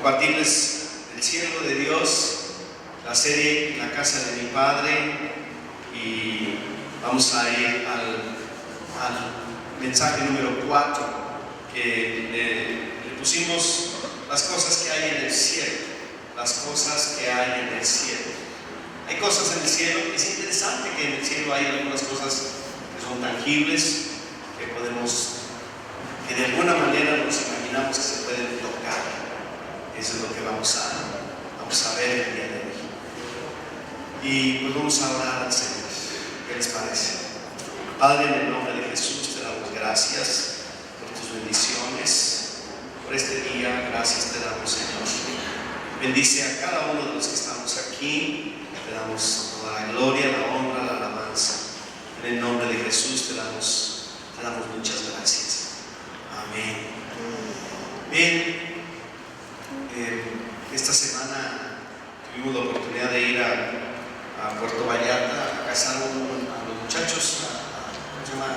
compartirles el cielo de Dios, la serie La casa de mi Padre, y vamos a ir al mensaje número 4, que le pusimos las cosas que hay en el cielo, las cosas que hay en el cielo. Hay cosas en el cielo. Es interesante que en el cielo hay algunas cosas que son tangibles, que de alguna manera nos imaginamos que se pueden tocar. Eso es lo que vamos a ver el día de hoy. Y pues vamos a orar al Señor. ¿Qué les parece? Padre, en el nombre de Jesús te damos gracias por tus bendiciones, por este día. Gracias te damos, Señor. Bendice a cada uno de los que estamos aquí. Te damos toda la gloria, la honra, la alabanza. En el nombre de Jesús te damos muchas gracias. Amén. Bien, esta semana tuvimos la oportunidad de ir a Puerto Vallarta a casar a los muchachos, ¿cómo se llama?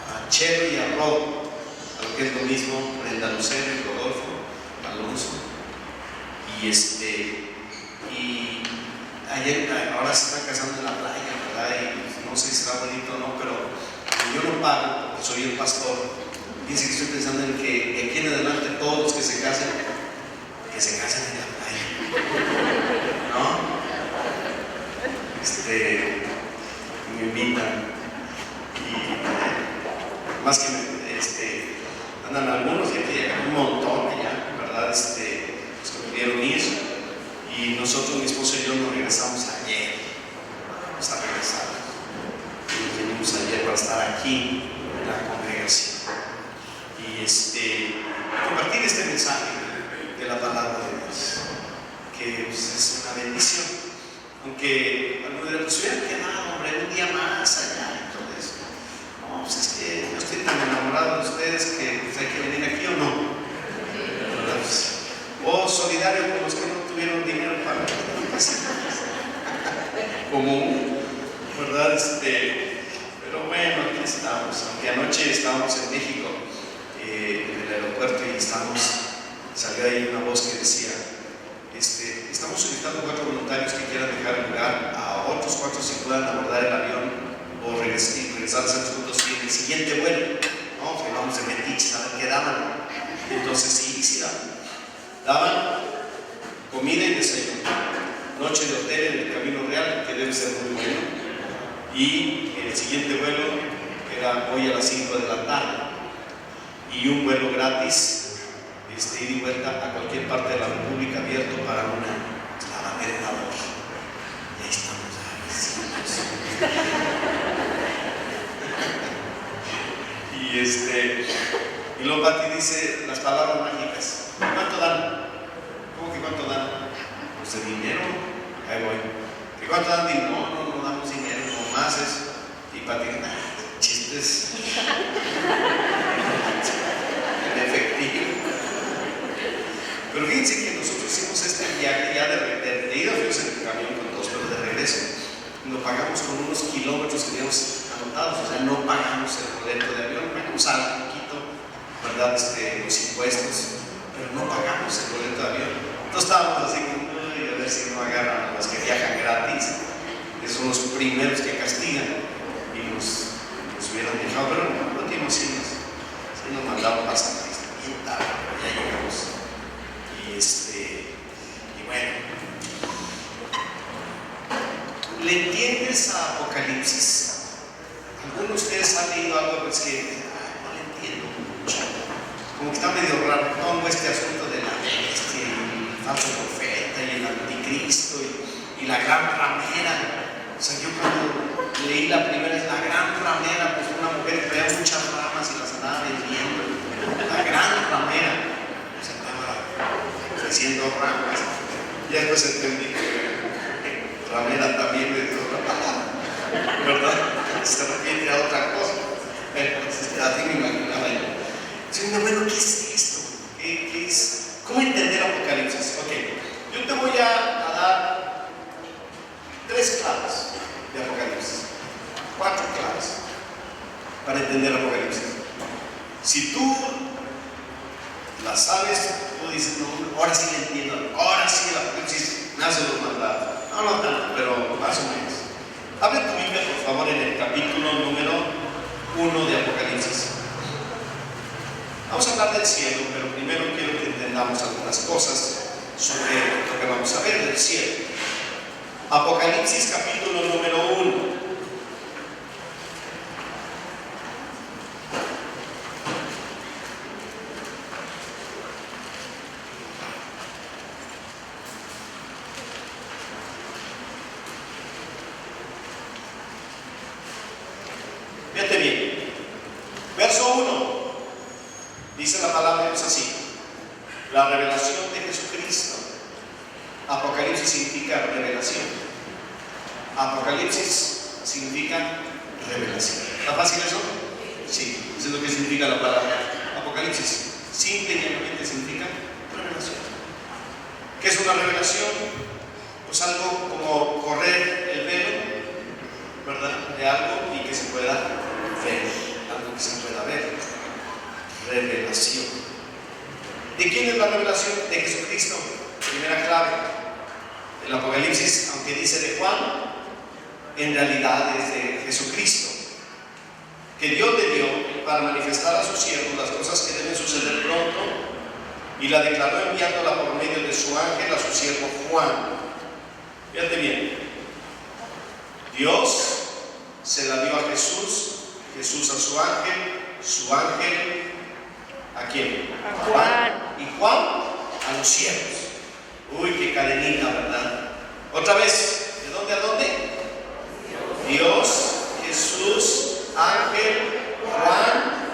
A Chelo y a Rod, a lo que es lo mismo, Brenda Lucero y Rodolfo Alonso. Y ayer, ahora se están casando en la playa, ¿verdad? Y no sé si será bonito o no, pero yo no pago porque soy el pastor. Dice que estoy pensando en que de aquí en adelante todos los que se casen en la playa, ¿no? Me invitan y más que andan algunos y aquí hay un montón ya, ¿verdad? Los que pudieron ir, y nosotros, mi esposo y yo, nos regresamos ayer. Vamos a regresar. Y venimos ayer para estar aquí en la congregación y compartir este mensaje de la palabra de Dios, que pues, es una bendición. Aunque algunos dirán, pues hubieran quedado, hombre, un día más allá y todo eso. No, pues es que yo estoy tan enamorado de ustedes que pues, hay que venir aquí o no. Pues, o solidario con los que no tuvieron dinero para común, ¿verdad? Pero bueno, aquí estamos. Aunque anoche estábamos en México, en el aeropuerto, y salió ahí una voz que decía: estamos solicitando 4 voluntarios que quieran dejar el lugar a otros 4 si puedan abordar el avión o regresar a San Frutos y en el siguiente vuelo. No, que vamos de metiches a ver qué daban. Entonces sí daban comida y desayuno, noche de hotel en el Camino Real, que debe ser muy bueno, y el siguiente vuelo era hoy a las 5 de la tarde, y un vuelo gratis, ida y vuelta a cualquier parte de la República, abierto para una lavadera de labor. Y ahí estamos, y luego Pati dice las palabras mágicas: ¿cuánto dan? ¿Cómo que cuánto dan? Pues de dinero, ahí voy. ¿Y cuánto dan? No damos dinero, no más eso. Y Pati, chistes en efectivo. Pero fíjense que nosotros hicimos este viaje ya de ida, fuimos en el camión con todos, pero de regreso lo pagamos con unos kilómetros que teníamos anotados. O sea, no pagamos el boleto de avión, pagamos algo poquito, ¿verdad? Los impuestos, pero no pagamos el boleto de avión. Entonces estábamos así como, a ver si no agarran a los que viajan gratis, que son los primeros que castigan, y nos hubieran dejado, pero no, lo último sí nos mandaron bastante bien tarde, pero ya llegamos. Y bueno, ¿le entiendes a Apocalipsis? ¿Alguno de ustedes ha leído algo pues que no le entiendo mucho? Como que está medio raro todo este asunto de la bestia y el falso profeta y el anticristo y la gran ramera. O sea, yo cuando leí la primera es la gran ramera, pues una mujer que traía muchas ramas y las andaba vendiendo. La gran ramera. O sea, estaba ofreciendo ramas. Ya después entendí que ramera también es otra palabra, ¿verdad? Se refiere a otra cosa. Así me imaginaba yo. Entonces, bueno, ¿qué es esto? ¿Qué es? ¿Cómo entender Apocalipsis? Ok, yo te voy a dar 3 claves de Apocalipsis, 4 claves para entender Apocalipsis. Si tú las sabes, tú dices, no, ahora sí le entiendo, ahora sí el Apocalipsis nace de los mandatos. No, no tanto, pero más o menos. Abre tu Biblia, por favor, en el capítulo número 1 de Apocalipsis. Vamos a hablar del cielo, pero primero quiero que entendamos algunas cosas sobre lo que vamos a ver del cielo. Apocalipsis capítulo número 1. Fíjate bien, verso 1, dice la palabra de Dios así: la revelación de Jesucristo. Apocalipsis significa revelación. Apocalipsis significa revelación. ¿Está fácil eso? Sí, eso es lo que significa la palabra Apocalipsis. Simple y llanamente significa revelación. ¿Qué es una revelación? Pues algo como correr el velo, ¿verdad?, de algo y que se pueda ver, algo que se pueda ver. Revelación. ¿De quién es la revelación? De Jesucristo. Primera clave. El Apocalipsis, aunque dice de Juan, en realidad es de Jesucristo, que Dios le dio para manifestar a sus siervos las cosas que deben suceder pronto, y la declaró enviándola por medio de su ángel a su siervo Juan. Fíjate bien, Dios se la dio a Jesús, Jesús a su ángel ¿a quién? A Juan. Y Juan a los siervos. Uy, qué cadenita, ¿verdad? Otra vez, ¿de dónde a dónde? Dios, Jesús, ángel, Juan,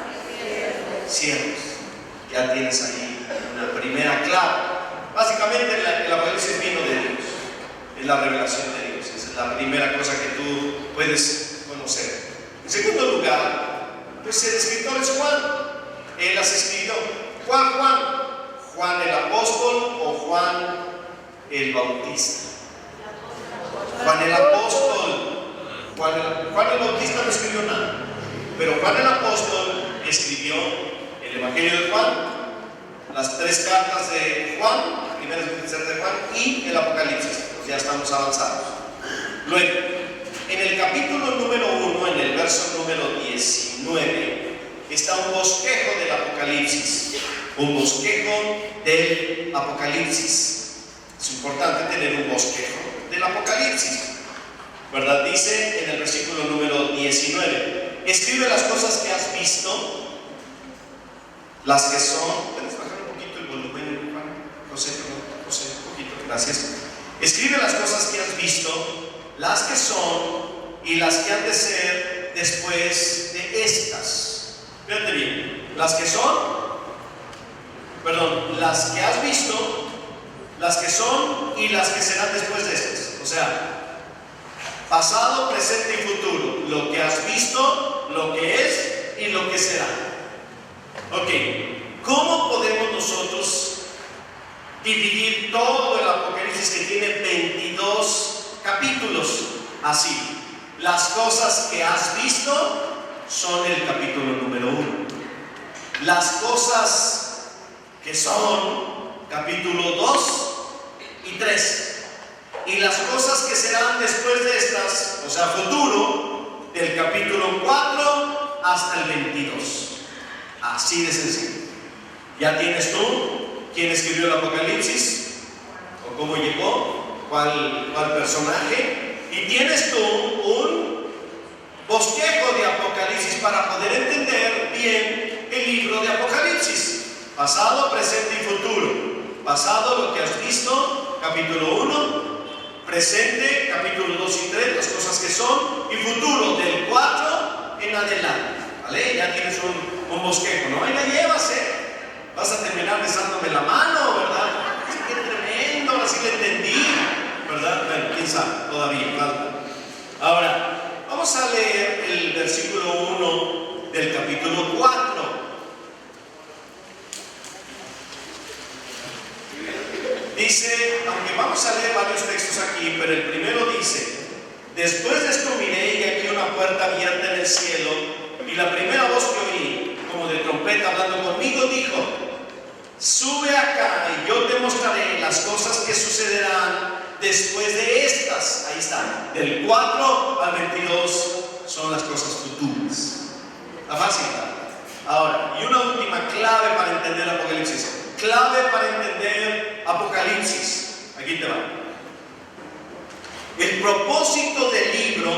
siervos. Ya tienes ahí una primera clave. Básicamente el Apocalipsis vino de Dios, es la revelación de Dios. Esa es la primera cosa que tú puedes conocer. En segundo lugar, pues el escritor es Juan. Él las escribió. ¿Cuál Juan? ¿Juan el apóstol o Juan el bautista? Juan el apóstol. Juan el bautista no escribió nada, pero Juan el apóstol escribió el Evangelio de Juan, las 3 cartas de Juan, primera y tercera de Juan, y el Apocalipsis. Pues ya estamos avanzados. Luego, en el capítulo número 1, en el verso número 19, está un bosquejo del Apocalipsis. Un bosquejo del Apocalipsis. Es importante tener un bosquejo del Apocalipsis, ¿verdad? Dice en el versículo número 19: escribe las cosas que has visto, las que son. ¿Puedes bajar un poquito el volumen, Juan? José, un poquito, gracias. Escribe las cosas que has visto, las que son y las que han de ser después de estas. Fíjate bien, las que son, las que has visto, las que son y las que serán después de estas. O sea, pasado, presente y futuro. Lo que has visto, lo que es y lo que será. Ok, ¿cómo podemos nosotros dividir todo el Apocalipsis, que tiene 22 capítulos? Así, las cosas que has visto son el capítulo número 1. Las cosas que son capítulo 2 y 3. Y las cosas que serán después de estas, o sea, futuro, del capítulo 4 hasta el 22. Así de sencillo. ¿Ya tienes tú quién escribió el Apocalipsis? ¿O cómo llegó? ¿Cuál personaje? Y tienes tú un bosquejo de Apocalipsis para poder entender bien el libro de Apocalipsis. Pasado, presente y futuro. Pasado, lo que has visto, capítulo 1. Presente, capítulo 2 y 3, las cosas que son. Y futuro, del 4 en adelante. ¿Vale? Ya tienes un bosquejo, ¿no? Ahí la llevas, Vas a terminar besándome la mano, ¿verdad? ¡Qué tremendo! Ahora sí le entendí, ¿verdad? Bueno, quién sabe, todavía falta. Ahora, vamos a leer el versículo 1 del capítulo 4. Dice, aunque vamos a leer varios textos aquí, pero el primero dice: después de esto miré y aquí una puerta abierta en el cielo, y la primera voz que oí, como de trompeta hablando conmigo, dijo: sube acá y yo te mostraré las cosas que sucederán después de estas. Ahí está, del 4 al 22 son las cosas futuras. Está fácil, ¿verdad? Ahora, y una última clave para entender Apocalipsis. Clave para entender Apocalipsis. Aquí te va. El propósito del libro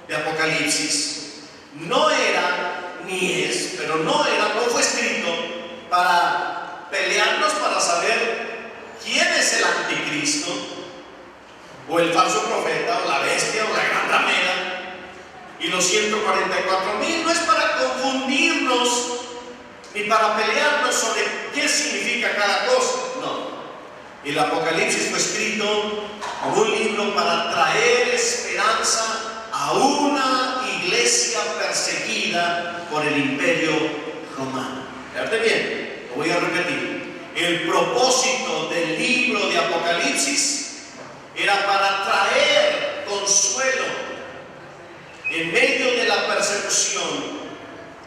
de Apocalipsis no era, ni es, pero no fue escrito para pelearnos para saber quién es el anticristo, o el falso profeta, o la bestia, o la gran ramera. Y los 144,000 no es para confundirnos ni para pelearnos sobre qué significa cada cosa. No. El Apocalipsis fue escrito como un libro para traer esperanza a una iglesia perseguida por el Imperio Romano. Fíjate bien, lo voy a repetir. El propósito del libro de Apocalipsis era para traer consuelo en medio de la persecución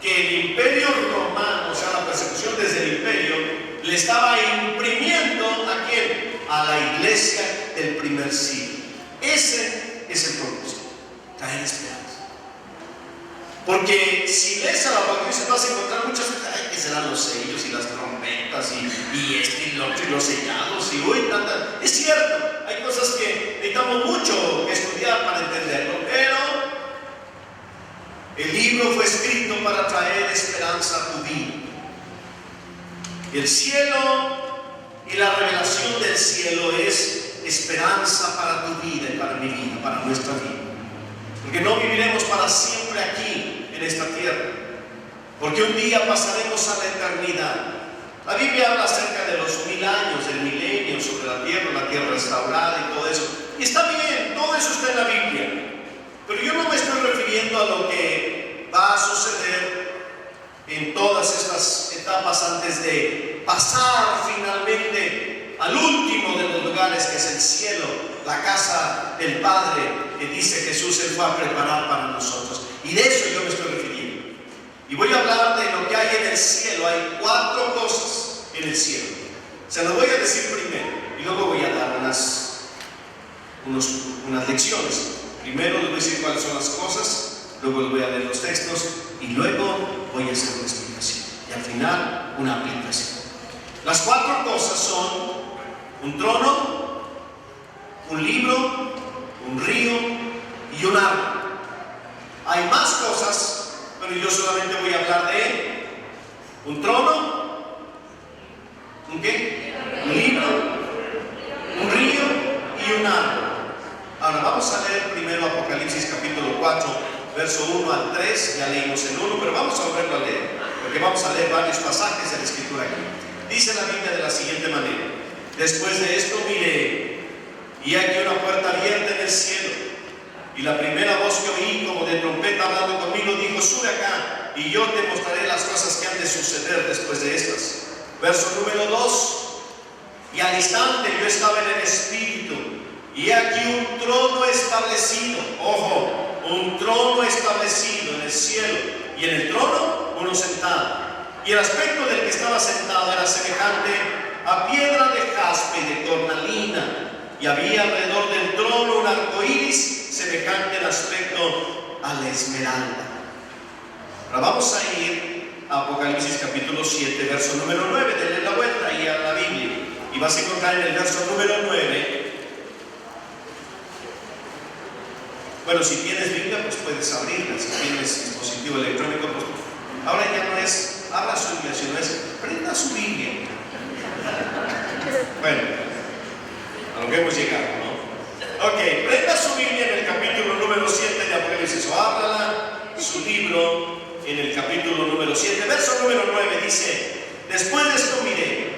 que el Imperio Romano, o sea, la persecución desde el imperio, le estaba imprimiendo ¿a quién? A la iglesia del primer siglo. Ese es el propósito, traer esperanza. Porque si lees a la Apocalipsis vas a encontrar muchas cosas, que serán los sellos y las trompetas y este y lo otro y los sellados y uy, tanta. Es cierto, hay cosas que necesitamos mucho que estudiar para entenderlo, pero el libro fue escrito para traer esperanza a tu vida. El cielo y la revelación del cielo es esperanza para tu vida y para mi vida, para nuestra vida. Porque no viviremos para siempre aquí, en esta tierra. Porque un día pasaremos a la eternidad. La Biblia habla acerca de los 1000 años, del milenio sobre la tierra restaurada y todo eso. Y está bien, todo eso está en la Biblia. Pero yo no me estoy refiriendo a lo que va a suceder en todas estas etapas antes de pasar finalmente al último de los lugares, que es el cielo, la casa del Padre, que dice Jesús, Él fue a preparar para nosotros. Y de eso yo me estoy refiriendo. Y voy a hablar de lo que hay en el cielo. Hay 4 cosas en el cielo. Se las voy a decir primero y luego voy a dar unas lecciones. Primero les voy a decir cuáles son las cosas, luego les voy a leer los textos y luego voy a hacer una explicación. Y al final, una aplicación. Las 4 cosas son un trono, un libro, un río y un árbol. Hay más cosas, pero yo solamente voy a hablar de un trono, ¿un qué? Un libro, un río y un árbol. Ahora vamos a leer primero Apocalipsis capítulo 4, verso 1 al 3. Ya leímos el 1, pero vamos a volverlo a leer, porque vamos a leer varios pasajes de la Escritura aquí. Dice la Biblia de la siguiente manera: después de esto miré, y aquí una puerta abierta en el cielo, y la primera voz que oí como de trompeta hablando conmigo dijo: sube acá, y yo te mostraré las cosas que han de suceder después de estas. Verso número 2: y al instante yo estaba en el Espíritu, y aquí un trono establecido, ojo, un trono establecido en el cielo, y en el trono uno sentado. Y el aspecto del que estaba sentado era semejante a piedra de jaspe y de cornalina, y había alrededor del trono un arco iris semejante en aspecto a la esmeralda. Ahora vamos a ir a Apocalipsis capítulo 7, verso número 9. Denle la vuelta ahí a la Biblia y vas a encontrar en el verso número 9. Bueno, si tienes Biblia, pues puedes abrirla. Si tienes dispositivo electrónico, pues ahora ya no es abra su Biblia, sino es prenda su Biblia. Bueno, a lo que hemos llegado, ¿no? Ok, prenda su Biblia en el capítulo número 7 de Apocalipsis, o ábrala, su libro, en el capítulo número 7, verso número 9, dice: después de esto miré,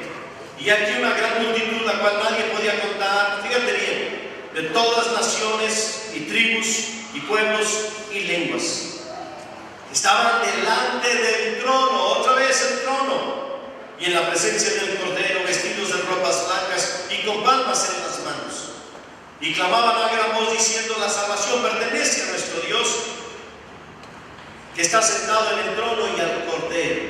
y aquí una gran multitud, la cual nadie podía contar, fíjate bien, de todas naciones y tribus y pueblos y lenguas. Estaban delante del trono, otra vez el trono, y en la presencia del Cordero, vestidos de ropas blancas y con palmas en las manos. Y clamaban a gran voz diciendo: la salvación pertenece a nuestro Dios, que está sentado en el trono, y al Cordero.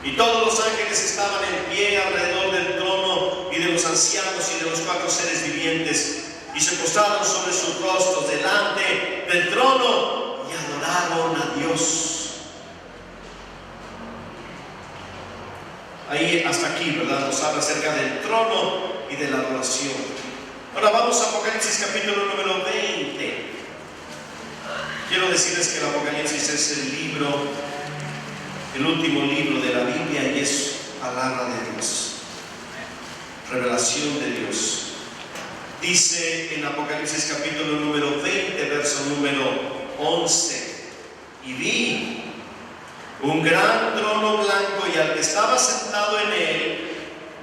Y todos los ángeles estaban en pie alrededor del trono y de los ancianos y de los 4 seres vivientes, y se postraron sobre sus rostros delante del trono y adoraron a Dios. Ahí hasta aquí, ¿verdad? Nos habla acerca del trono y de la adoración. Ahora vamos a Apocalipsis capítulo número 20. Quiero decirles que el Apocalipsis es el último libro de la Biblia, y es palabra de Dios, revelación de Dios. Dice en Apocalipsis capítulo número 20, verso número 11: y vi un gran trono blanco y al que estaba sentado en él,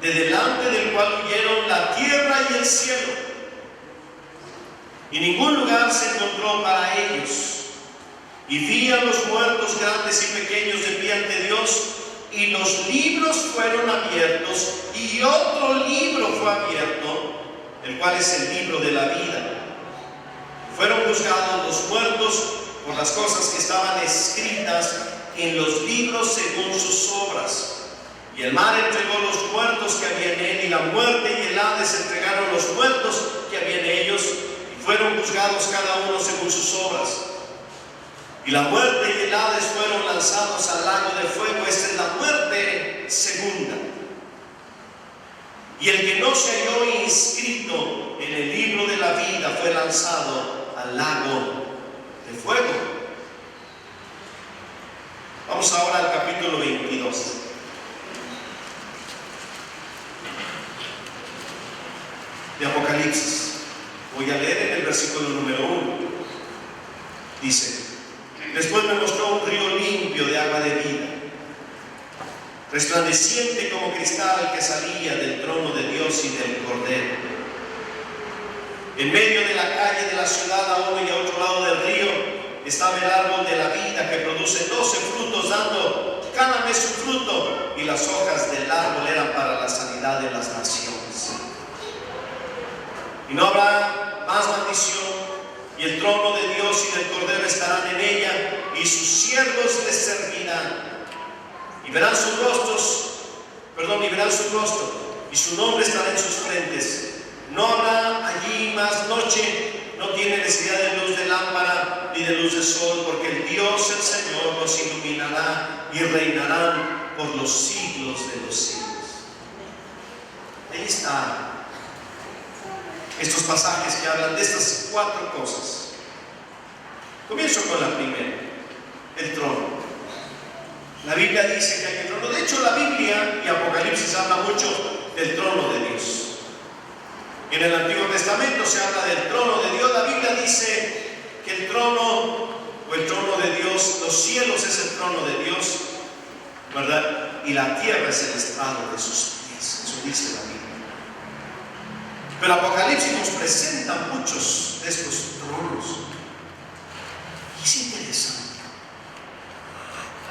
de delante del cual huyeron la tierra y el cielo, y ningún lugar se encontró para ellos. Y vi a los muertos grandes y pequeños de pie ante Dios, y los libros fueron abiertos, y otro libro fue abierto, el cual es el libro de la vida. Fueron juzgados los muertos por las cosas que estaban escritas en los libros según sus obras. Y el mar entregó los muertos que había en él, y la muerte y el Hades entregaron los muertos que había en ellos, y fueron juzgados cada uno según sus obras. Y la muerte y el Hades fueron lanzados al lago de fuego. Esta es la muerte segunda. Y el que no se halló inscrito en el libro de la vida fue lanzado al lago de fuego. Vamos ahora al capítulo 22. De Apocalipsis. Voy a leer en el versículo número 1. Dice: después me mostró un río limpio de agua de vida, resplandeciente como cristal, que salía del trono de Dios y del Cordero. En medio de la calle de la ciudad, a uno y a otro lado del río, estaba el árbol de la vida, que produce 12 frutos, dando cada mes su fruto, y las hojas del árbol eran para la sanidad de las naciones. Y no habrá más maldición, y el trono de Dios y del Cordero estarán en ella, y sus siervos les servirán. Y verán sus rostros, y verán su rostro, y su nombre estará en sus frentes. No habrá allí más noche, no tiene necesidad de luz de lámpara ni de luz de sol, porque el Dios, el Señor, los iluminará y reinarán por los siglos de los siglos. Ahí está. Estos pasajes que hablan de estas 4 cosas. Comienzo con la primera, el trono. La Biblia dice que hay un trono. De hecho, la Biblia y Apocalipsis habla mucho del trono de Dios. En el Antiguo Testamento se habla del trono de Dios. La Biblia dice que el trono, o el trono de Dios, los cielos es el trono de Dios, ¿verdad? Y la tierra es el estrado de sus pies. Eso dice la Biblia. Pero Apocalipsis nos presenta muchos de estos tronos. Y es interesante,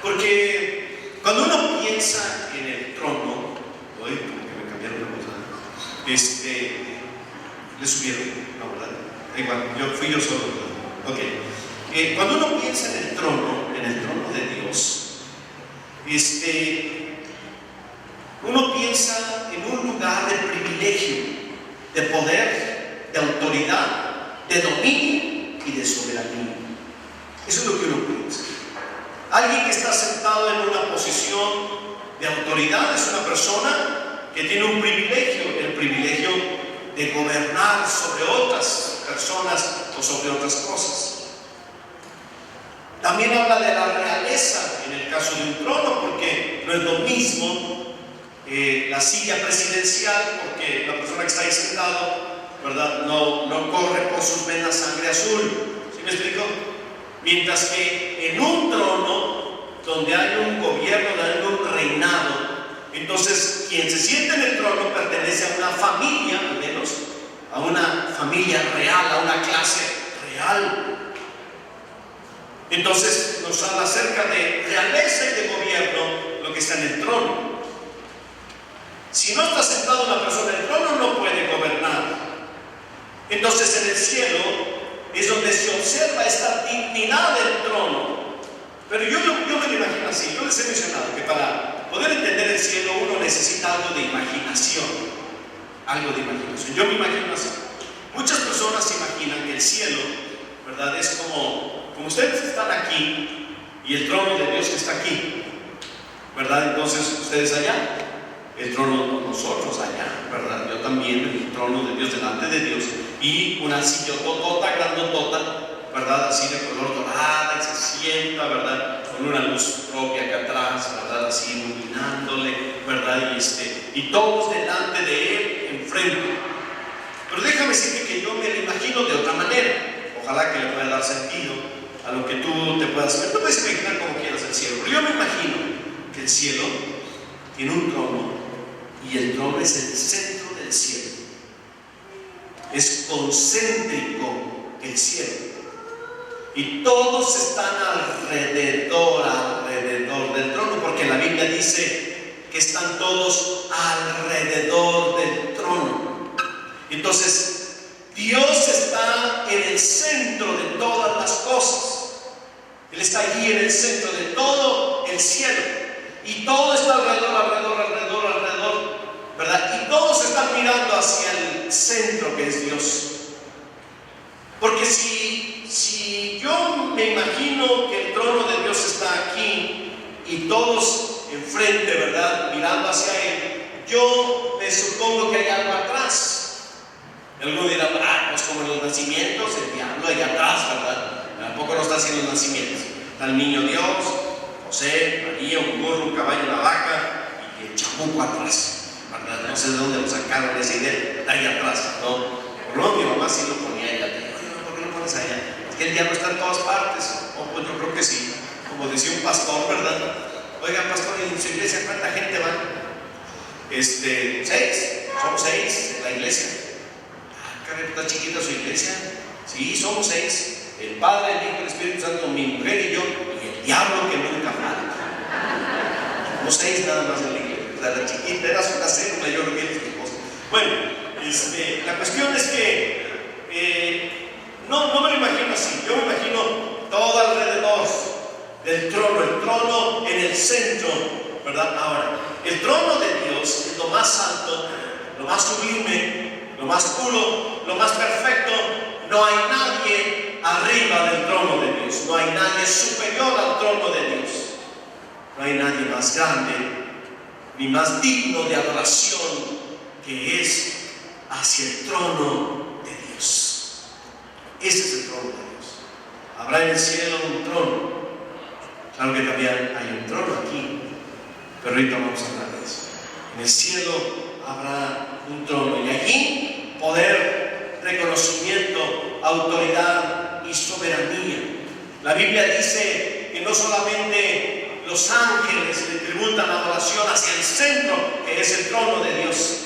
porque cuando uno piensa en el trono, hoy como que me cambiaron la cosa, le subieron, no, ¿verdad? Igual, fui yo solo, ¿verdad? Ok. Cuando uno piensa en el trono de Dios, uno piensa en un lugar de privilegio, de poder, de autoridad, de dominio y de soberanía. Eso es lo que uno piensa. Alguien que está sentado en una posición de autoridad es una persona que tiene un privilegio, el privilegio de gobernar sobre otras personas o sobre otras cosas. También habla de la realeza en el caso de un trono, porque no es lo mismo la silla presidencial, porque la persona que está ahí sentado, ¿verdad?, no corre por sus venas sangre azul. ¿Sí me explico? Mientras que en un trono, donde hay un gobierno, donde hay un reinado, entonces quien se siente en el trono pertenece a una familia, al menos a una familia real, a una clase real. Entonces nos habla acerca de realeza y de gobierno, lo que está en el trono. Si no está sentado una persona en el trono, no puede gobernar. Entonces en el cielo es donde se observa esta dignidad del trono. Pero yo me lo imagino así. Yo les he mencionado que para poder entender necesita algo de imaginación. Algo de imaginación. Yo me imagino así. Muchas personas se imaginan que el cielo, ¿verdad? Es como ustedes están aquí y el trono de Dios está aquí, ¿verdad? Entonces ustedes allá, el trono de nosotros allá, ¿verdad? Yo también, el trono de Dios delante de Dios, y una sillotota, grandotota, ¿verdad? Así de color dorada, y se sienta, ¿verdad? Con una luz propia acá atrás, ¿verdad? Así iluminándole, ¿verdad? Y todos delante de él, enfrente. Pero déjame decirte que yo me lo imagino de otra manera. Ojalá que le pueda dar sentido a lo que tú te puedas ver. Tú puedes imaginar como quieras el cielo, pero yo me imagino que el cielo tiene un trono y el trono es el centro del cielo. Es concéntrico el cielo. Y todos están alrededor del trono, porque la Biblia dice que están todos alrededor del trono. Entonces, Dios está en el centro de todas las cosas. Él está allí en el centro de todo el cielo. Y todo está alrededor, ¿verdad? Y todos están mirando hacia el centro que es Dios. Porque si yo me imagino que el trono de Dios está aquí y todos enfrente, ¿verdad? Mirando hacia Él, yo me supongo que hay algo atrás. Algunos dirán, pues como en los nacimientos, el diablo allá atrás, ¿verdad? Tampoco no está haciendo los nacimientos. Está el niño Dios, José, María, un burro, un caballo, una vaca y el chamuco atrás, ¿verdad? No sé de dónde lo sacaron esa idea, está ahí atrás, ¿no? Por lo mi mamá sí lo ponía allá. ¿Por qué lo pones allá? Es que el diablo está en todas partes. Pues yo creo que sí. Como decía un pastor, ¿verdad? Oiga, pastor, ¿en su iglesia cuánta gente va? 6. Somos 6 en la iglesia. ¿Está chiquita su iglesia? Sí, somos 6. El Padre, el Hijo, el Espíritu Santo, mi mujer y yo, y el diablo que nunca falta. Somos 6 nada más en la iglesia. O sea, la chiquita era su célula, yo creo que es mi cosa. Bueno, la cuestión es que no me lo imagino así. Yo me imagino todo alrededor del trono, el trono en el centro, ¿verdad? Ahora, el trono de Dios es lo más alto, lo más sublime, lo más puro, lo más perfecto. No hay nadie arriba del trono de Dios. No hay nadie superior al trono de Dios. No hay nadie más grande ni más digno de adoración que es hacia el trono de Dios. Ese es el trono de Dios. Habrá en el cielo un trono. Claro que también hay un trono aquí, pero ahorita vamos a hablar de eso. En el cielo habrá un trono y allí poder, reconocimiento, autoridad y soberanía. La Biblia dice que no solamente los ángeles le tributan adoración hacia el centro, que es el trono de Dios,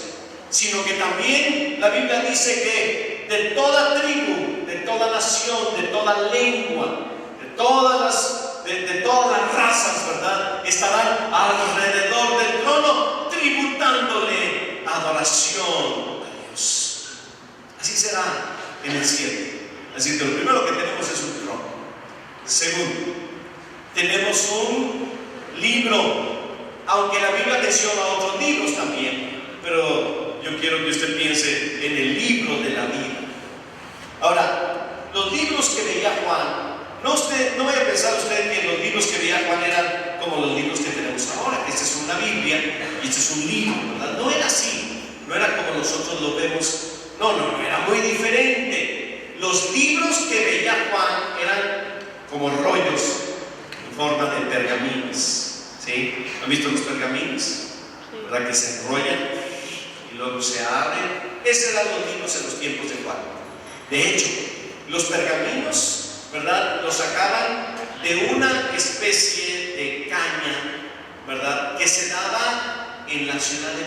sino que también la Biblia dice que de toda tribu, de toda nación, de toda lengua, de todas las razas, ¿verdad?, estarán alrededor del trono tributándole adoración a Dios. Así será en el cielo. Así que lo primero que tenemos es un trono. Segundo, tenemos un libro, aunque la Biblia menciona otros libros también, pero yo quiero que usted piense en el libro de la vida. Ahora, los libros que veía Juan, no vaya a pensar usted que los libros que veía Juan eran como los libros que tenemos ahora, que esta es una Biblia y este es un libro, ¿verdad? No era así, no era como nosotros lo vemos, no, era muy diferente. Los libros que veía Juan eran como rollos en forma de pergaminos, ¿sí? ¿Han visto los pergaminos? ¿Verdad? Que se enrollan y luego se abren. Esos eran los libros en los tiempos de Juan. De hecho, los pergaminos, ¿verdad?, los sacaban de una especie de caña, ¿verdad?, que se daba en la ciudad de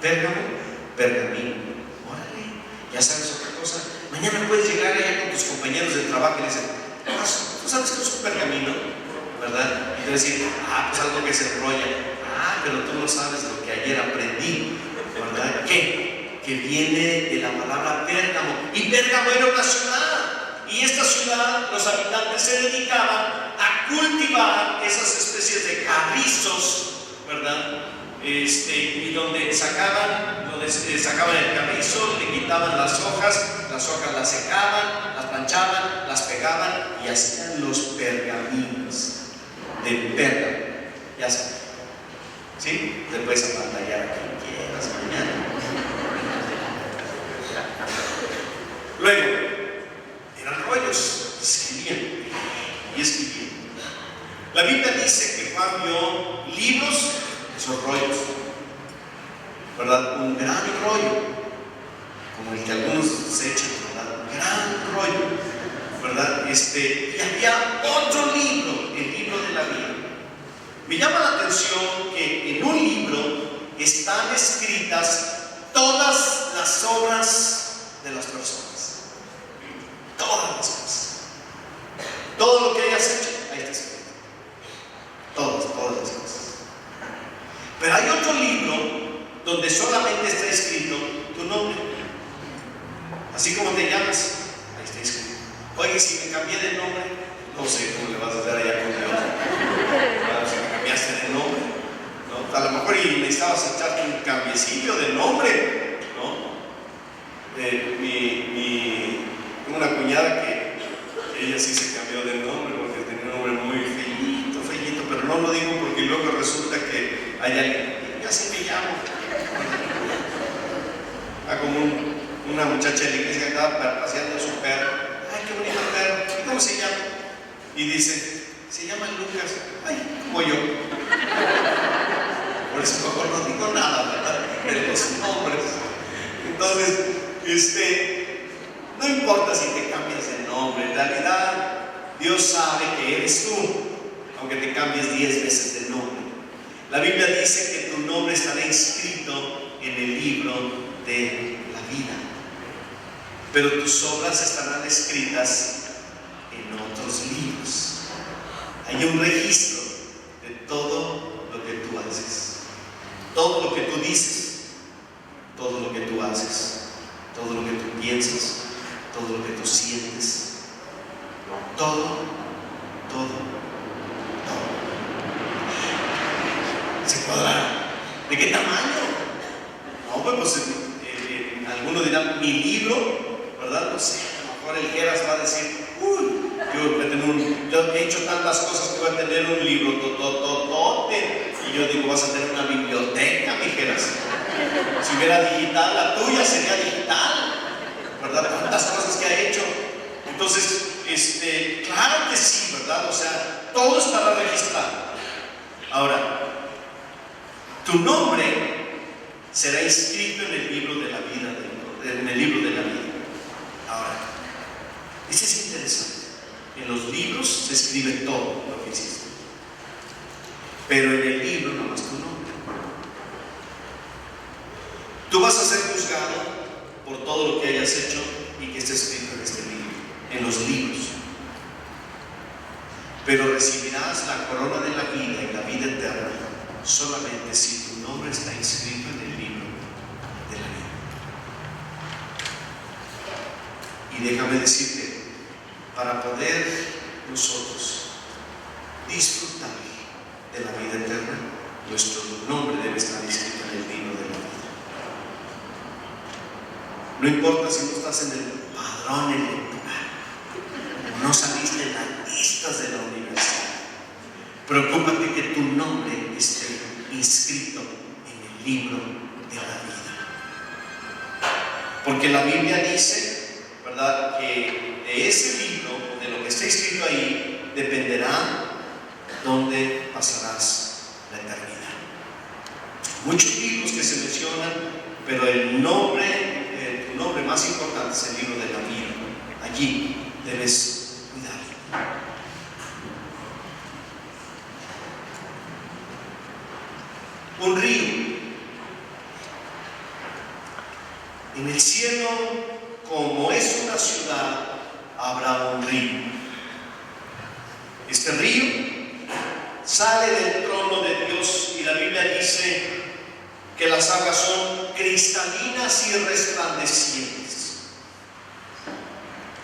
Pérgamo. Pergamino. Órale, ya sabes otra cosa. Mañana puedes llegar allá con tus compañeros de trabajo y le dicen, ¿tú sabes qué es un pergamino? ¿Verdad? Y te decir, pues algo que se enrolla. Pero tú no sabes lo que ayer aprendí, ¿verdad? Que viene de la palabra Pérgamo. Y Pérgamo era una ciudad. Y esta ciudad, los habitantes se dedicaban a cultivar esas especies de carrizos, ¿verdad?, donde sacaban el carrizo, le quitaban las hojas las secaban, las planchaban, las pegaban y hacían los pergaminos de pérgamo. Ya sabes, ¿sí? Te puedes apantallar a quien quieras mañana. Luego, eran rollos, escribían y escribían. La Biblia dice que Juan vio libros, esos rollos, ¿verdad? Un gran rollo, como el que algunos se echan, ¿verdad? Un gran rollo, ¿verdad? Y había otro libro, el libro de la vida. Me llama la atención que en un libro están escritas todas las obras de las personas, todas las cosas, todo lo que hayas hecho, ahí está escrito, todas las cosas. Pero hay otro libro donde solamente está escrito tu nombre, así como te llamas, ahí está escrito. Oye, si me cambié de nombre, no sé cómo le vas a hacer allá con Dios. Si me cambiaste de nombre, ¿no? A lo mejor y necesitabas echarte un cambiecillo de nombre, ¿no? Tengo una cuñada que ella sí se cambió de nombre porque tenía un nombre muy feillito, pero no lo digo porque luego resulta que hay alguien, ya se me llamo. Como una muchacha de la iglesia que estaba paseando a su perro. Ay, qué bonito perro. ¿Y cómo se llama? Y dice, se llama Lucas. Ay, como yo. Por eso mejor no digo nada, ¿verdad? De los nombres. Entonces, no importa si te cambias de nombre. En realidad, Dios sabe que eres tú, aunque te cambies 10 veces de nombre. La Biblia dice que tu nombre estará inscrito en el libro de la vida, pero tus obras estarán escritas en otros libros. Hay un registro de todo lo que tú haces, todo lo que tú dices, todo lo que tú haces, todo lo que tú piensas, todo lo que tú sientes, todo. ¿Se podrá? ¿De qué tamaño? No, pues algunos dirán, mi libro, ¿verdad? No sé, a lo mejor el Geras va a decir, uy, yo he hecho tantas cosas que voy a tener un libro tototote. Y yo digo, vas a tener una biblioteca, mi Geras. Si hubiera digital, la tuya sería digital, ¿verdad? Tantas cosas que ha hecho. Entonces, claro que sí, ¿verdad? O sea, todo estará registrado. Ahora, tu nombre será inscrito en el libro de la vida, Ahora, eso es interesante. En los libros se escribe todo lo que hiciste, pero en el libro nomás tu nombre. Tú vas a ser juzgado por todo lo que hayas hecho y que esté escrito en este libro, en los libros. Pero recibirás la corona de la vida y la vida eterna solamente si tu nombre está inscrito en el libro de la vida. Y déjame decirte, para poder nosotros disfrutar de la vida eterna, nuestro nombre debe estar inscrito en el libro de la vida. No importa si no estás en el padrón electoral, no saliste en las listas de la universidad, preocúpate que tu nombre esté inscrito en el libro de la vida. Porque la Biblia dice, ¿verdad?, que de ese libro, de lo que está escrito ahí, dependerá dónde pasarás la eternidad. Muchos libros que se mencionan, pero el nombre más importante es el libro de la vida. Allí debes cuidar. Un río. En el cielo, como es una ciudad, habrá un río. Este río sale del trono de Dios y la Biblia dice que las aguas son cristalinas y resplandecientes.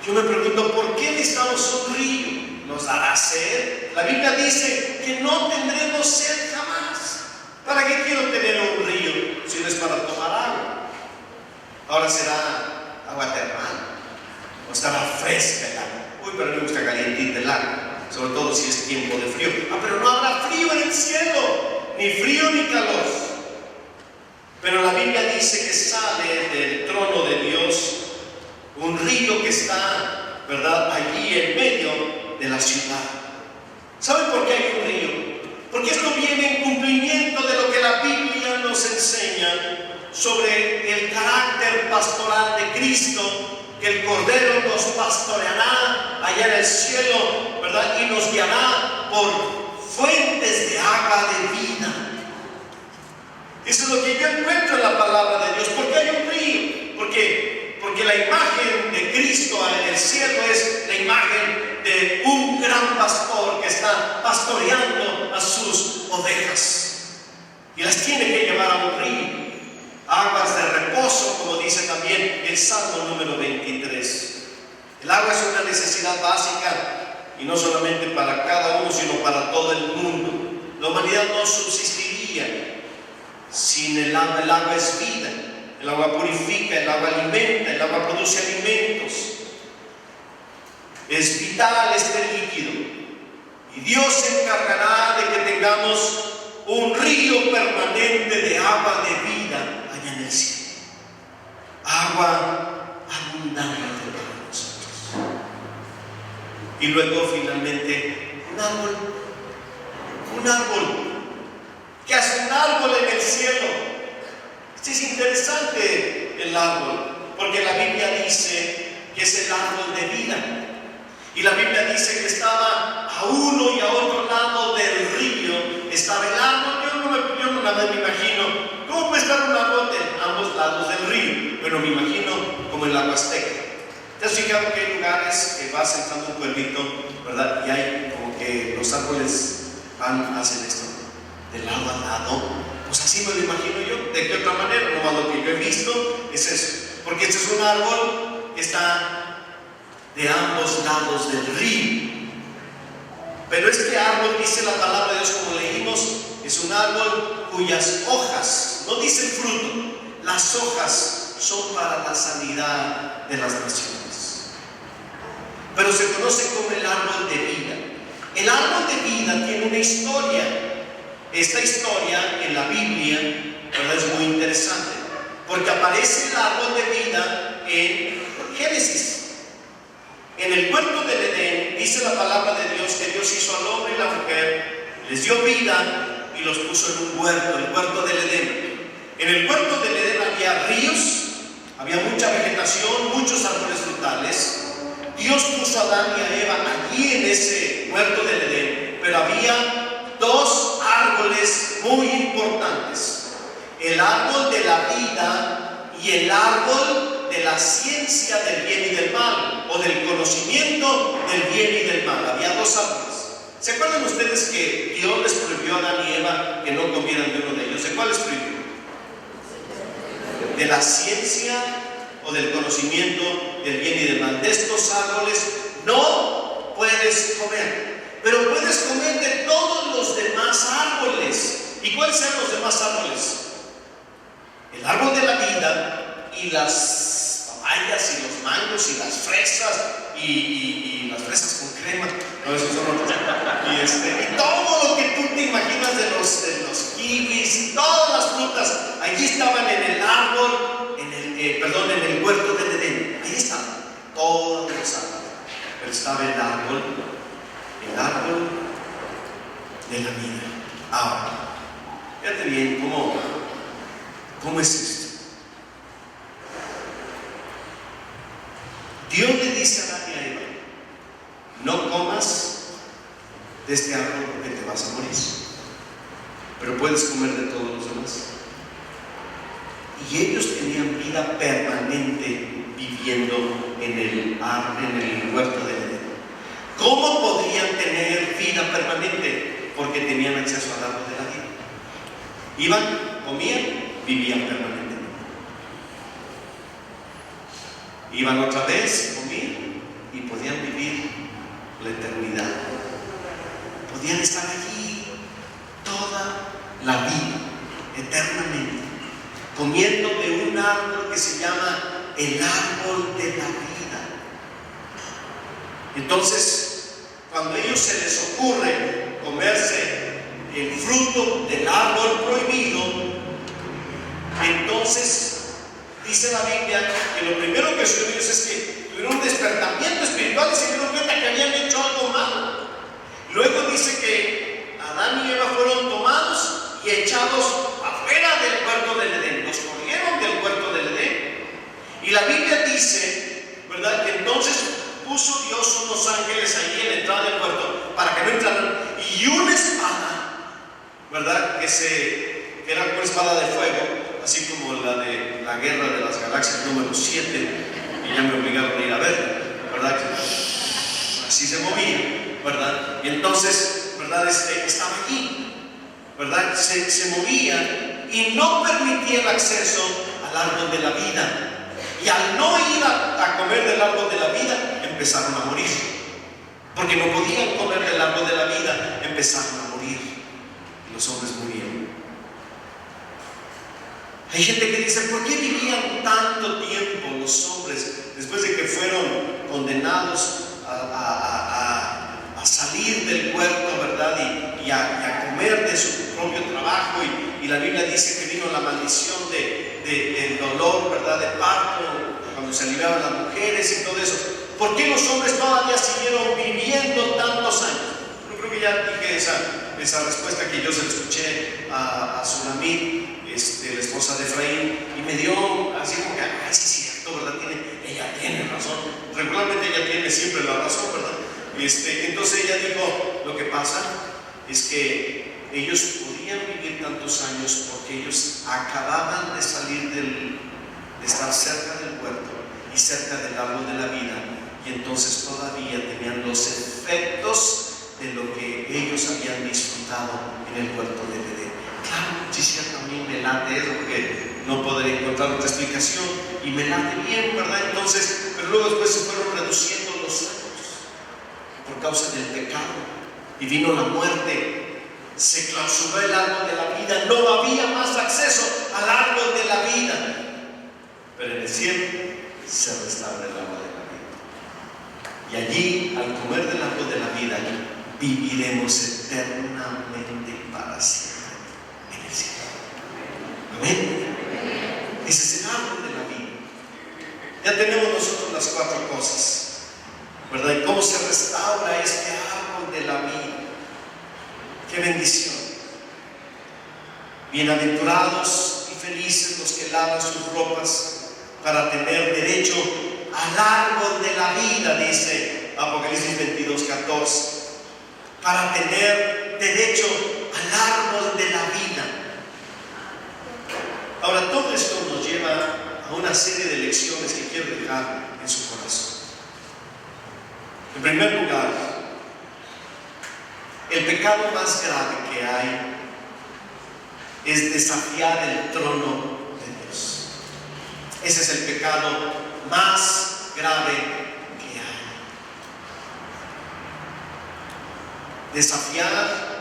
Yo me pregunto, ¿por qué necesitamos un río? ¿Nos dará sed? La Biblia dice que no tendremos sed jamás. ¿Para qué quiero tener un río si no es para tomar agua? Ahora será agua termal o estará fresca el agua. Uy, pero me gusta calientita el agua, sobre todo si es tiempo de frío. Pero no habrá frío en el cielo, ni frío ni calor. Pero la Biblia dice que sale del trono de Dios un río que está, ¿verdad?, allí en medio de la ciudad. ¿Saben por qué hay un río? Porque esto viene en cumplimiento de lo que la Biblia nos enseña sobre el carácter pastoral de Cristo, que el Cordero nos pastoreará allá en el cielo, ¿verdad?, y nos guiará por fuentes de agua de vida. Eso es lo que yo encuentro en la palabra de Dios. ¿Por qué hay un río? Porque la imagen de Cristo en el cielo es la imagen de un gran pastor que está pastoreando a sus ovejas y las tiene que llevar a un río, aguas de reposo, como dice también el Salmo número 23. El agua es una necesidad básica y no solamente para cada uno, sino para todo el mundo. La humanidad no subsistiría sin el agua. El agua es vida. El agua purifica, el agua alimenta, el agua produce alimentos. Es vital este líquido. Y Dios se encargará de que tengamos un río permanente de agua de vida allá en el cielo. Agua abundante para nosotros. Y luego finalmente un árbol. Un árbol. ¿Qué hace un árbol en el cielo? Es interesante el árbol, porque la Biblia dice que es el árbol de vida. Y la Biblia dice que estaba a uno y a otro lado del río, estaba el árbol. Yo una vez me imagino, ¿cómo puede estar un árbol en ambos lados del río? Bueno, me imagino como en la Huasteca. ¿Te has fijado que hay lugares que vas entrando un pueblito, ¿verdad? Y hay como que los árboles hacen esto, de lado a lado? Pues así me lo imagino yo. ¿De qué otra manera? No más lo que yo he visto es eso. Porque este es un árbol que está de ambos lados del río. Pero este árbol, dice la palabra de Dios, como leímos, es un árbol cuyas hojas, no dice el fruto, las hojas son para la sanidad de las naciones. Pero se conoce como el árbol de vida. El árbol de vida tiene una historia. Esta historia en la Biblia, ¿verdad?, es muy interesante, porque aparece el árbol de vida en Génesis. En el huerto del Edén, dice la palabra de Dios que Dios hizo al hombre y la mujer, les dio vida y los puso en un huerto, el huerto del Edén. En el huerto del Edén había ríos, había mucha vegetación, muchos árboles frutales. Dios puso a Adán y a Eva allí en ese huerto del Edén, pero había dos árboles muy importantes: el árbol de la vida y el árbol de la ciencia del bien y del mal, o del conocimiento del bien y del mal. Había dos árboles. ¿Se acuerdan ustedes que Dios les prohibió a Adán y Eva que no comieran de uno de ellos? ¿De cuál les prohibió? De la ciencia o del conocimiento del bien y del mal. De estos árboles no puedes comer, pero puedes comer de todos los demás árboles. ¿Y cuáles son los demás árboles? El árbol de la vida y las papayas y los mangos y las fresas y las fresas con crema. No, esos son otros. Y todo lo que tú te imaginas de los kiwis y todas las frutas, allí estaban en el árbol, en el huerto del Edén. Ahí estaban todos los árboles. Pero estaba el árbol de la vida. Ahora, fíjate bien cómo es esto. Dios le dice a Adán y a Eva: no comas de este árbol porque te vas a morir, pero puedes comer de todos los demás. Y ellos tenían vida permanente viviendo en el huerto del Edén. ¿Cómo podían tener vida permanente? Porque tenían acceso al árbol de la vida. Iban, comían, vivían permanentemente. Iban otra vez, comían y podían vivir la eternidad. Podían estar allí toda la vida. eternamente, comiendo de un árbol que se llama el árbol de la vida. Entonces, cuando a ellos se les ocurre comerse el fruto del árbol prohibido, entonces dice la Biblia que lo primero que sucedió es que tuvieron un despertamiento espiritual y se dieron cuenta que habían hecho algo malo. Luego dice que Adán y Eva fueron tomados y echados afuera del huerto del Edén. Los corrieron del huerto del Edén. Y la Biblia dice, ¿verdad?, que entonces puso Dios unos ángeles ahí en la entrada del huerto para que no entraran, y una espada, ¿verdad?, que era una espada de fuego, así como la de la Guerra de las Galaxias número 7, y ya me obligaron a ir a verla, ¿verdad?, que así se movía, ¿verdad? Y entonces, ¿verdad?, estaba allí, ¿verdad?, se movía y no permitía el acceso al árbol de la vida. Y al no ir a comer del árbol de la vida, empezaron a morir. Porque no podían comer del árbol de la vida, empezaron a morir. Y los hombres murieron. Hay gente que dice, ¿por qué vivían tanto tiempo los hombres después de que fueron condenados a salir del huerto, ¿verdad?, y a comer de su propio trabajo? Y la Biblia dice que vino la maldición del dolor, ¿verdad?, de parto, cuando se liberaban las mujeres y todo eso. ¿Por qué los hombres todavía siguieron viviendo tantos años? Yo creo que ya dije esa respuesta que yo se la escuché a Sulamit, la esposa de Efraín, y me dio así como que, ay, sí es cierto, ¿verdad? Ella tiene razón. Regularmente ella tiene siempre la razón, ¿verdad? Entonces ella dijo, lo que pasa es que ellos podían vivir tantos años porque ellos acababan de salir de estar cerca del huerto y cerca del árbol de la vida, y entonces todavía tenían los efectos de lo que ellos habían disfrutado en el huerto del Edén. Claro, sí, cierto, a mí me late eso porque no podré encontrar otra explicación, y me late bien, ¿verdad? Entonces, pero luego después se fueron reduciendo los años por causa del pecado, y vino la muerte, se clausuró el árbol de la vida, no había más acceso al árbol de la vida. Pero en el cielo se restaura el árbol de la vida, y allí, al comer del árbol de la vida, viviremos eternamente y para siempre en el cielo. Amén. Ese es el árbol de la vida. Ya tenemos nosotros las 4 cosas, ¿verdad? Y cómo se restaura este árbol de la vida. ¡Qué bendición! Bienaventurados y felices los que lavan sus ropas para tener derecho al árbol de la vida, dice Apocalipsis 22:14. Para tener derecho al árbol de la vida. Ahora, todo esto nos lleva a una serie de lecciones que quiero dejar en su corazón. En primer lugar, el pecado más grave que hay es desafiar el trono de Dios. Ese es el pecado más grave que hay. Desafiar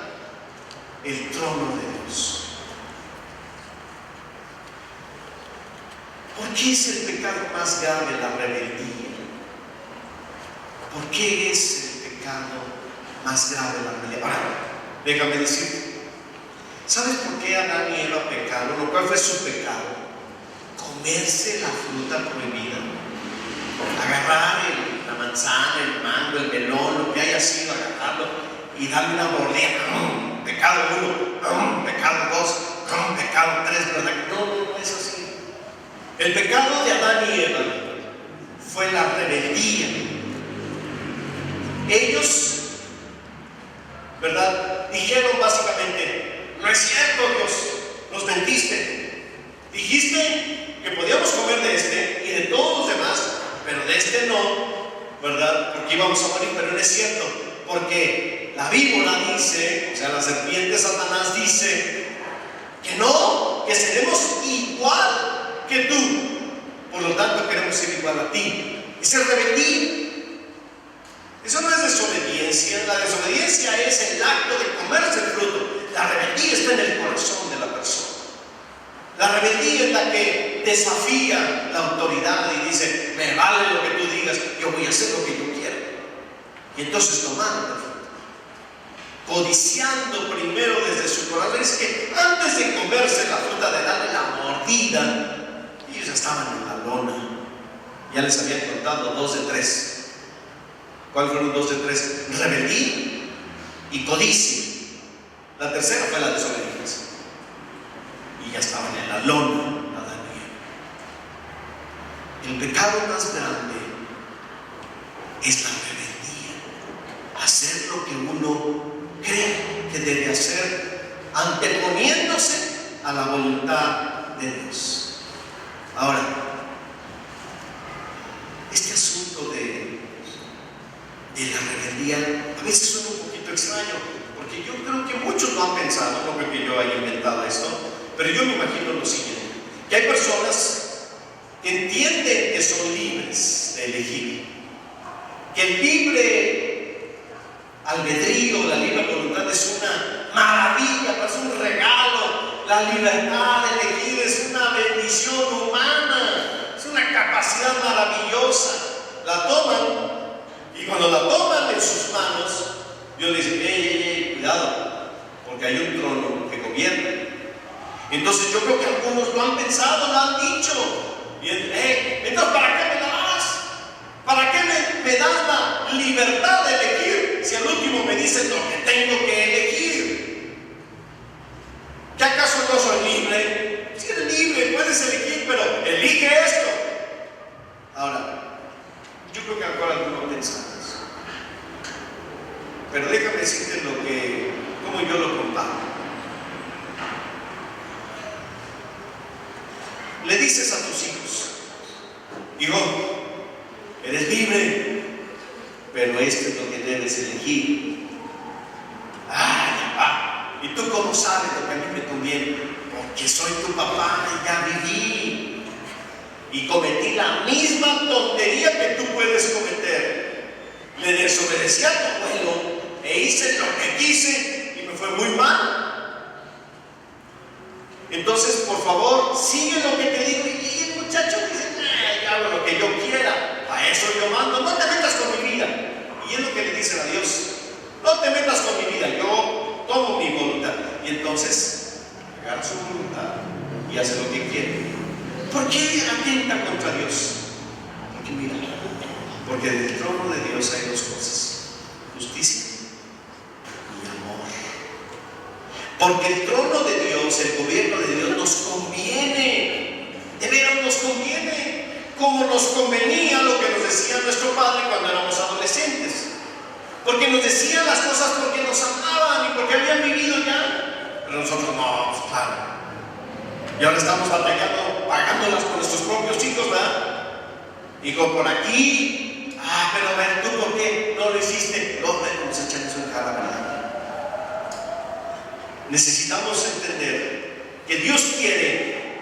el trono de Dios. ¿Por qué es el pecado más grave la rebeldía? ¿Por qué es el pecado más grave la rebeldía? Ahora, déjame decirte, ¿sabes por qué Adán y Eva pecaron? ¿Cuál fue su pecado? Comerse la fruta prohibida. Agarrar la manzana, el mango, el melón, lo que haya sido, agarrarlo y darle una mordida. Pecado 1, pecado 2, pecado 3, ¿verdad? No es así. El pecado de Adán y Eva fue la rebeldía. Ellos, ¿verdad?, dijeron básicamente, no es cierto, Dios, nos mentiste. Dijiste que podíamos comer de este y de todos los demás, pero de este no, ¿verdad?, porque íbamos a morir. Pero no es cierto, porque la víbora dice, o sea, la serpiente Satanás dice que no, que seremos igual que tú, por lo tanto queremos ser igual a ti. Esa es rebeldía. Eso no es desobediencia. La desobediencia es el acto de comerse el fruto. La rebeldía está en el corazón de la persona. La rebeldía es la que desafía la autoridad y dice: me vale lo que tú digas, yo voy a hacer lo que yo quiero. Y entonces tomaron la fruta, codiciando primero desde su corazón. Es que antes de comerse la fruta, de darle la mordida, ellos ya estaban en la lona. Ya les habían contado 2 de 3. ¿Cuáles fueron 2 de 3? Rebeldía y codicia. La tercera fue la desobediencia. Y ya estaban en la lona, Adán y Eva. El pecado más grande es la rebeldía. Hacer lo que uno cree que debe hacer, anteponiéndose a la voluntad de Dios. Ahora, este asunto de la rebeldía a veces suena un poquito extraño, porque yo creo que muchos lo han pensado. No creo que yo haya inventado esto, pero yo me imagino lo siguiente: que hay personas que entienden que son libres de elegir, que el libre albedrío, la libre voluntad es una maravilla, es un regalo. La libertad de elegir es una bendición humana, es una capacidad maravillosa. La toman, y cuando la toman en sus manos, Dios le dice: ey, cuidado, porque hay un trono que gobierna. Entonces yo creo que algunos lo han pensado, lo han dicho. Y entonces, ¿para qué me la das? ¿Para qué me das la libertad de elegir si al último me dices lo que tengo que elegir? ¿Qué acaso no soy libre? Si eres libre, puedes elegir, pero elige esto. Ahora, yo creo que ahora algunos pensamos, pero déjame decirte cómo yo lo comparo. Le dices a tus hijos: hijo, eres libre, pero esto es lo que debes elegir. Ay, papá, ¿y tú cómo sabes lo que a mí me conviene? Porque soy tu papá y ya viví y cometí la misma tontería que tú puedes cometer. Le desobedecí a tu abuelo e hice lo que quise y me fue muy mal. Entonces, por favor, sigue lo que te digo. Y el muchacho dice: yo hago lo que yo quiera, a eso yo mando, no te metas con mi vida. Y es lo que le dicen a Dios: no te metas con mi vida, yo tomo mi voluntad. Y entonces agarra su voluntad y hace lo que quiere. ¿Por qué atenta contra Dios? Porque mira, porque del trono de Dios hay 2 cosas: justicia y amor. Porque el trono de Dios, el gobierno de Dios nos conviene, de veras nos conviene, como nos convenía lo que nos decía nuestro padre cuando éramos adolescentes. Porque nos decían las cosas porque nos amaban y porque habían vivido ya. Pero nosotros no, pues claro. Y ahora estamos batallando, pagándolas con nuestros propios hijos, ¿verdad? Hijo, por aquí. Pero a ver, ¿tú por qué no lo hiciste? No, vamos a echarles un cara, ¿verdad? Necesitamos entender que Dios quiere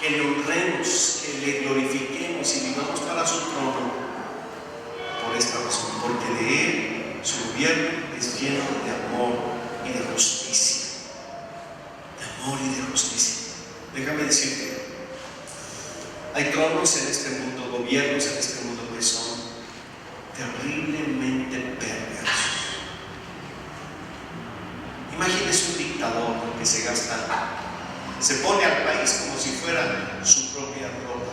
que le honremos, que le glorifiquemos y vivamos para su trono por esta razón, porque de Él su gobierno es lleno de amor y de justicia. De amor y de justicia. Déjame decirte, hay tronos en este mundo, gobiernos en este mundo que son terriblemente perversos. Imagínese un dictador que se pone al país como si fuera su propia ropa,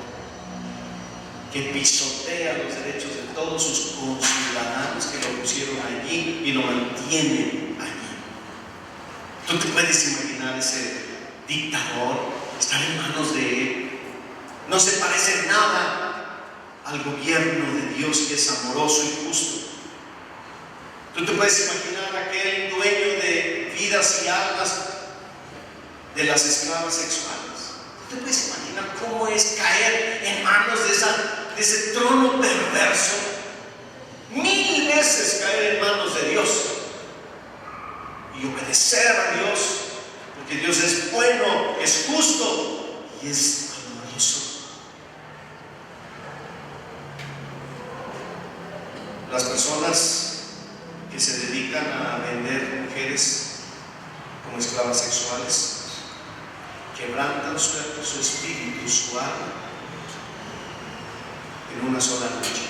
que pisotea los derechos de todos sus conciudadanos que lo pusieron allí y lo mantienen allí. ¿Tú te puedes imaginar ese dictador estar en manos de él? No se parece en nada al gobierno de Dios, que es amoroso y justo. Tú te puedes imaginar aquel dueño de vidas y almas de las esclavas sexuales. Tú te puedes imaginar cómo es caer en manos de ese trono perverso. 1000 veces caer en manos de Dios y obedecer a Dios, porque Dios es bueno, es justo y es amoroso. Las personas que se dedican a vender mujeres como esclavas sexuales, que quebrantan su espíritu, su alma, en una sola noche,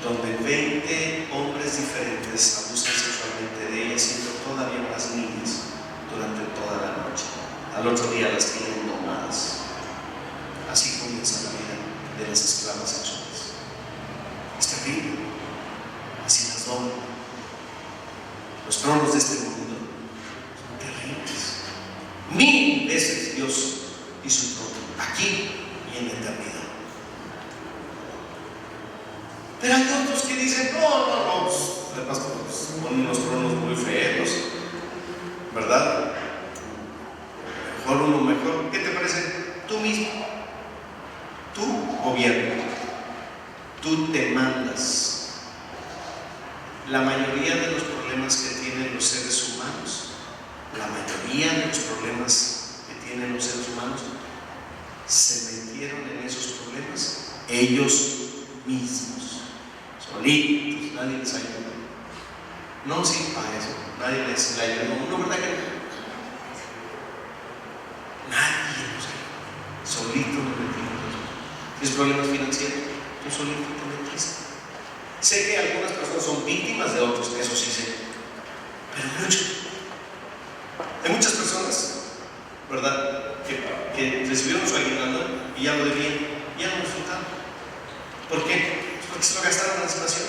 donde 20 hombres diferentes abusan sexualmente de ellas, siendo todavía unas niñas, durante toda la noche. Al otro día las tienen domadas. Así comienza la vida de las esclavas sexuales. Es terrible. Así las doman. Los tronos de este mundo son terribles. 1000 veces Dios hizo un trono, aquí y en la eternidad. Pero hay otros que dicen, no, pues, ponen unos tronos muy feos, ¿verdad? Mejor, ¿qué te parece? Tú mismo, tú gobierno, tú te mandas. La mayoría de los problemas que tienen los seres humanos, se metieron en esos problemas ellos mismos, solitos, nadie les ayudó. No, sí, para eso, nadie les ayudó. No, ¿verdad que no? Nadie nos ayudó, solito nos metimos. ¿Tienes problemas financieros? Tú solito te metiste. Sé que algunas personas son víctimas de otros, eso sí sé, pero hay muchas personas, ¿verdad?, que recibieron su aguinaldo y ya lo debían, ya no lo disfrutaron. ¿Por qué? Porque se lo gastaron en la situación,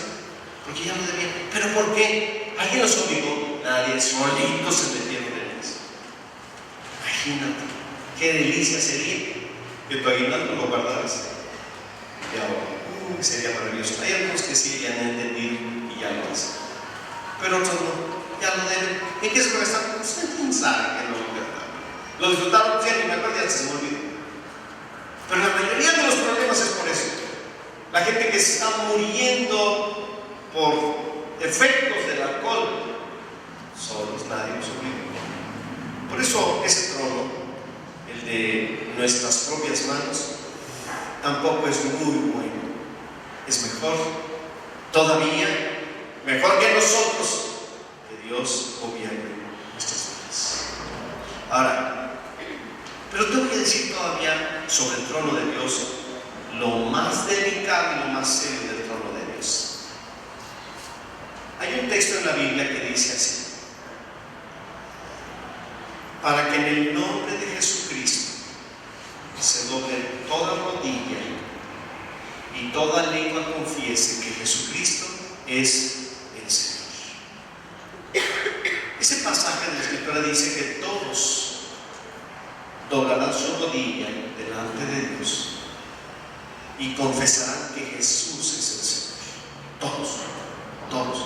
porque ya lo debían. ¿Pero por qué? ¿Alguien los obligó? Nadie, solitos se metieron en eso. Imagínate, qué delicia sería que tu aguinaldo lo guardaras y ahora, sería maravilloso. Hay algunos que sí ya han entendido y ya lo hacen, pero otros no, ya lo deben. ¿En qué se lo gastaron? Usted quién sabe que no lo gastaron. Lo disfrutaron, ya ni me acuerdo, ya se me olvidó. Pero la mayoría de los problemas es por eso. La gente que se está muriendo por efectos del alcohol, solos, nadie los obligó. Por eso ese trono, el de nuestras propias manos, tampoco es muy bueno. Es mejor, todavía, mejor que nosotros, que Dios gobierne nuestras vidas. Ahora, pero tengo que decir todavía sobre el trono de Dios lo más delicado y lo más serio del trono de Dios. Hay un texto en la Biblia que dice así: para que en el nombre de Jesucristo se doble toda rodilla y toda lengua confiese que Jesucristo es el Señor. Ese pasaje de la Escritura dice que todos doblarán su rodilla delante de Dios y confesarán que Jesús es el Señor. Todos.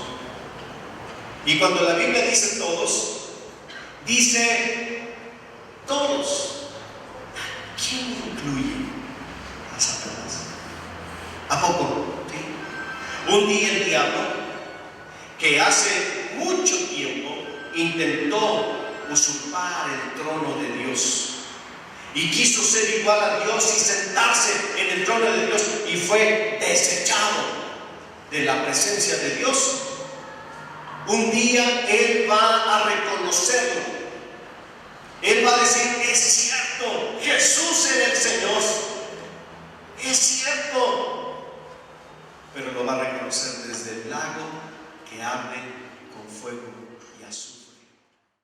Y cuando la Biblia dice todos, dice todos. ¿Quién incluye a Satanás? ¿A poco? ¿Sí? Un día el diablo, que hace mucho tiempo intentó usurpar el trono de Dios y quiso ser igual a Dios y sentarse en el trono de Dios, y fue desechado de la presencia de Dios. Un día Él va a reconocerlo. Él va a decir: es cierto, Jesús era el Señor, es cierto. Pero lo va a reconocer desde el lago que arde con fuego